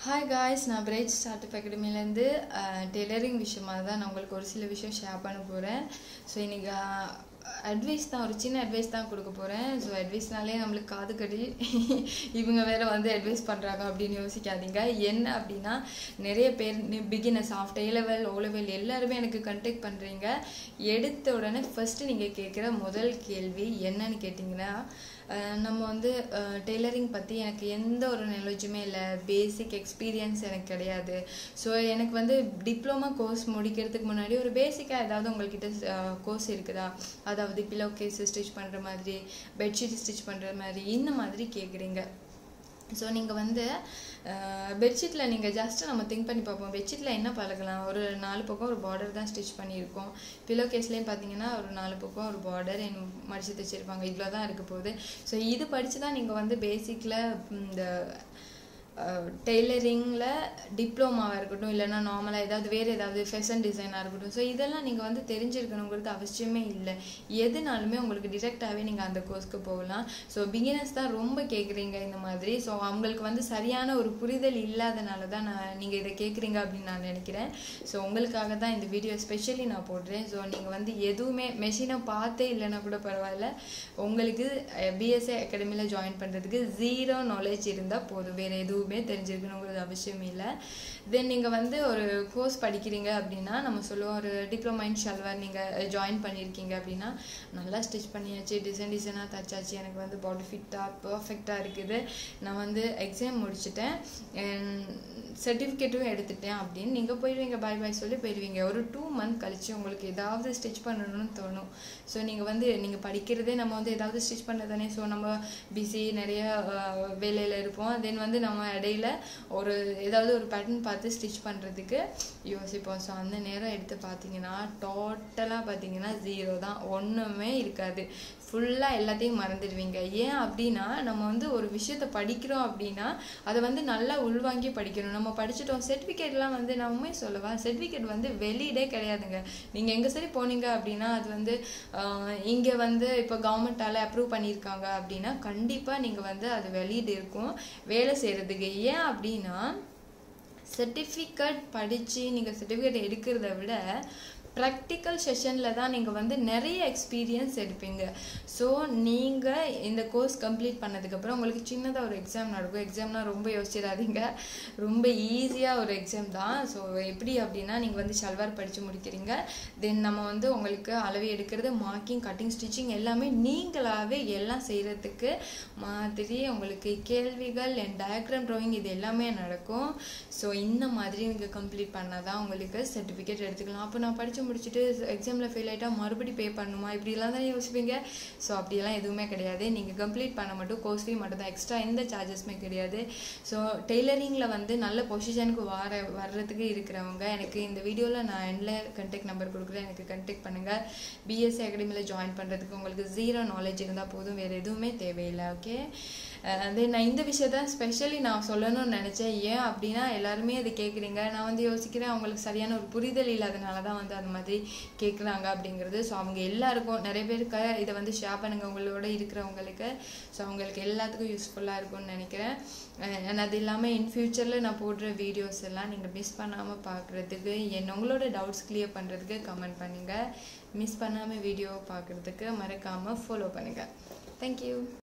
Hi guys, நான் bright start அகாடமிலேருந்து tailoring விஷயமாக தான் நான் உங்களுக்கு ஒரு சில விஷயம் ஷேர் பண்ண போகிறேன். ஸோ இன்றைக்கி அட்வைஸ் தான், ஒரு சின்ன அட்வைஸ் தான் கொடுக்க போகிறேன். ஸோ அட்வைஸ்னாலே நம்மளுக்கு காது கடி இவங்க வேறு வந்து அட்வைஸ் பண்ணுறாங்க அப்படின்னு யோசிக்காதீங்க. என்ன அப்படின்னா, நிறைய பேர் beginners after A level O level எல்லாருமே எனக்கு கண்டெக்ட் பண்ணுறீங்க. எடுத்த உடனே ஃபஸ்ட்டு நீங்கள் கேட்குற முதல் கேள்வி என்னன்னு கேட்டிங்கன்னா, நம்ம வந்து டெய்லரிங் பற்றி எனக்கு எந்த ஒரு நாலேஜுமே இல்லை, பேசிக் எக்ஸ்பீரியன்ஸ் எனக்கு கிடையாது. ஸோ எனக்கு வந்து டிப்ளமா கோர்ஸ் முடிக்கிறதுக்கு முன்னாடி ஒரு பேசிக்காக ஏதாவது உங்கள்கிட்ட கோர்ஸ் இருக்குதா, அதாவது பில்லோ கேஸ் ஸ்டிச் பண்ணுற மாதிரி, பெட்ஷீட் ஸ்டிச் பண்ணுற மாதிரி, இந்த மாதிரி கேட்குறீங்க. ஸோ நீங்கள் வந்து பெட்ஷீட்டில் நீங்கள் ஜஸ்ட்டு நம்ம திங்க் பண்ணி பார்ப்போம், பெட்ஷீட்டில் என்ன பழகலாம், ஒரு 4 பக்கம் ஒரு பார்டர் தான் ஸ்டிச் பண்ணியிருக்கோம். பில்லோ கேஸ்லேயும் பார்த்தீங்கன்னா ஒரு 4 பக்கம் ஒரு பார்டர் மடித்து தைச்சிருப்பாங்க, இவ்வளோ தான் இருக்க போகுது. ஸோ இது படித்து தான் நீங்கள் வந்து பேசிக்கில் இந்த டெய்லரிங்கில் டிப்ளமாவாக இருக்கட்டும், இல்லைனா நார்மலாக ஏதாவது வேறு ஏதாவது ஃபேஷன் டிசைனாக இருக்கட்டும், ஸோ இதெல்லாம் நீங்கள் வந்து தெரிஞ்சிருக்கணுங்கிறது அவசியமே இல்லை. எதுனாலுமே உங்களுக்கு டிரெக்டாகவே நீங்கள் அந்த கோர்ஸ்க்கு போகலாம். ஸோ பிகினர்ஸ் தான் ரொம்ப கேட்குறீங்க இந்த மாதிரி. ஸோ அவங்களுக்கு வந்து சரியான ஒரு புரிதல் இல்லாதனால தான் நீங்கள் இதை கேட்குறீங்க அப்படின்னு நான் நினைக்கிறேன். ஸோ உங்களுக்காக தான் இந்த வீடியோ ஸ்பெஷலி நான் போடுறேன். ஸோ நீங்கள் வந்து எதுவுமே மெஷினை பார்த்தே இல்லைன்னா கூட பரவாயில்ல, உங்களுக்கு பிஎஸ்ஏ அகாடமியில் ஜாயின் பண்ணுறதுக்கு 0 நாலேஜ் இருந்தால் போதும், வேறு எதுவும் தெரிஞ்சிருக்கணுங்கிறது அவசியம் இல்லை. தென் நீங்கள் வந்து ஒரு கோர்ஸ் படிக்கிறீங்க அப்படின்னா, நம்ம சொல்லுவோம் ஒரு டிப்ளமா இன் ஷல்வார் நீங்கள் ஜாயின் பண்ணியிருக்கீங்க அப்படின்னா, நல்லா ஸ்டிச் பண்ணியாச்சு, டிசைனாக தைச்சாச்சு, எனக்கு வந்து பாடி ஃபிட்டாக பர்ஃபெக்டாக இருக்குது, நான் வந்து எக்ஸாம் முடிச்சுட்டேன், சர்டிஃபிகேட்டும் எடுத்துட்டேன் அப்படின்னு நீங்கள் போயிடுவீங்க, பாய் சொல்லி போயிடுவீங்க. ஒரு 2 மந்த் கழித்து உங்களுக்கு ஏதாவது ஸ்டிச் பண்ணணும்னு தோணும். ஸோ நீங்கள் வந்து நீங்கள் படிக்கிறதே நம்ம வந்து ஏதாவது ஸ்டிச் பண்ண தானே. ஸோ நம்ம பிஸி நிறைய வேலையில் இருப்போம். தென் வந்து நம்ம இடையில ஒரு ஏதாவது ஒரு பேட்டர்ன் பார்த்து ஸ்டிச் பண்ணுறதுக்கு யோசிப்போம். ஸோ அந்த நேரம் எடுத்து பார்த்தீங்கன்னா டோட்டலாக பார்த்தீங்கன்னா 0 தான், ஒன்றுமே இருக்காது, ஃபுல்லாக எல்லாத்தையும் மறந்துடுவீங்க. ஏன் அப்படின்னா, நம்ம வந்து ஒரு விஷயத்தை படிக்கிறோம் அப்படின்னா அதை வந்து நல்லா உள்வாங்கி படிக்கணும். நம்ம படிச்சுட்டோம், சர்டிஃபிகேட்லாம் வந்து நம்ம சொல்லவா, சர்டிஃபிகேட் வந்து வெளியிடே கிடையாதுங்க. நீங்கள் எங்கே சரி போனீங்க அப்படின்னா அது வந்து இங்கே வந்து இப்போ கவர்மெண்ட்டால் அப்ரூவ் பண்ணியிருக்காங்க அப்படின்னா கண்டிப்பாக நீங்கள் வந்து அது வெளியிட இருக்கும் வேலை செய்கிறதுக்கு. ஏன் அப்படின்னா, சர்டிஃபிகேட் படித்து நீங்கள் சர்டிஃபிகேட் எடுக்கிறத விட ப்ராக்டிக்கல் செஷனில் தான் நீங்கள் வந்து நிறைய எக்ஸ்பீரியன்ஸ் எடுப்பீங்க. ஸோ நீங்கள் இந்த கோர்ஸ் கம்ப்ளீட் பண்ணதுக்கப்புறம் உங்களுக்கு சின்னதாக ஒரு எக்ஸாம் நடக்கும். எக்ஸாம்னா ரொம்ப யோசிச்சிடாதீங்க, ரொம்ப ஈஸியாக ஒரு எக்ஸாம் தான். ஸோ எப்படி அப்படின்னா, நீங்கள் வந்து ஷல்வார் படித்து முடிக்கிறீங்க, தென் நம்ம வந்து உங்களுக்கு அளவு எடுக்கிறது, மார்க்கிங், கட்டிங், ஸ்டிச்சிங் எல்லாமே நீங்களாகவே எல்லாம் செய்கிறதுக்கு மாதிரி உங்களுக்கு கேள்விகள் அண்ட் டயக்ராம் ட்ராயிங் இது எல்லாமே நடக்கும். ஸோ இந்த மாதிரி நீங்கள் கம்ப்ளீட் பண்ணால் தான் உங்களுக்கு சர்டிஃபிகேட் எடுத்துக்கலாம். அப்போ நான் படித்து முடிச்சுட்டு எக்ஸாமில் ஃபெயில் ஆகிட்டா மறுபடியும் பே பண்ணுமா, இப்படிலாம் தான் யோசிப்பீங்க. ஸோ அப்படியெல்லாம் எதுவுமே கிடையாது. நீங்கள் கம்ப்ளீட் பண்ண மட்டும் கோர்ஸ் ஃபீ மட்டும் தான், எக்ஸ்ட்ரா எந்த சார்ஜஸுமே கிடையாது. ஸோ டெய்லரிங்கில் வந்து நல்ல பொசிஷனுக்கு வர்றதுக்கு இருக்கிறவங்க எனக்கு இந்த வீடியோவில் நான் எண்டில் கான்டாக்ட் நம்பர் கொடுக்குறேன், எனக்கு கான்டாக்ட் பண்ணுங்கள். பிஎஸ்சி அகாடமியில் ஜாயின் பண்ணுறதுக்கு உங்களுக்கு 0 நாலேஜ் இருந்தால் போதும், வேறு எதுவுமே தேவையில்லை. ஓகே, தென் நான் இந்த விஷயத்த ஸ்பெஷலி நான் சொல்லணும்னு நினச்சேன். ஏன் அப்படின்னா, எல்லாருமே அதை கேட்குறீங்க, நான் வந்து யோசிக்கிறேன் அவங்களுக்கு சரியான ஒரு புரிதல் இல்லாதனால தான் வந்து அந்த மாதிரி கேட்குறாங்க அப்படிங்கிறது. ஸோ அவங்க எல்லாருக்கும், நிறைய பேருக்கு இதை வந்து ஷேர் பண்ணுங்கள் உங்களோட இருக்கிறவங்களுக்கு. ஸோ அவங்களுக்கு எல்லாத்துக்கும் யூஸ்ஃபுல்லாக இருக்கும்னு நினைக்கிறேன். அது இல்லாமல் இன் ஃப்யூச்சரில் நான் போடுற வீடியோஸ் எல்லாம் நீங்கள் மிஸ் பண்ணாமல் பார்க்குறதுக்கு, உங்களோட டவுட்ஸ் கிளியர் பண்ணுறதுக்கு கமெண்ட் பண்ணுங்கள். மிஸ் பண்ணாமல் வீடியோ பார்க்குறதுக்கு மறக்காமல் ஃபாலோ பண்ணுங்கள். தேங்க்யூ.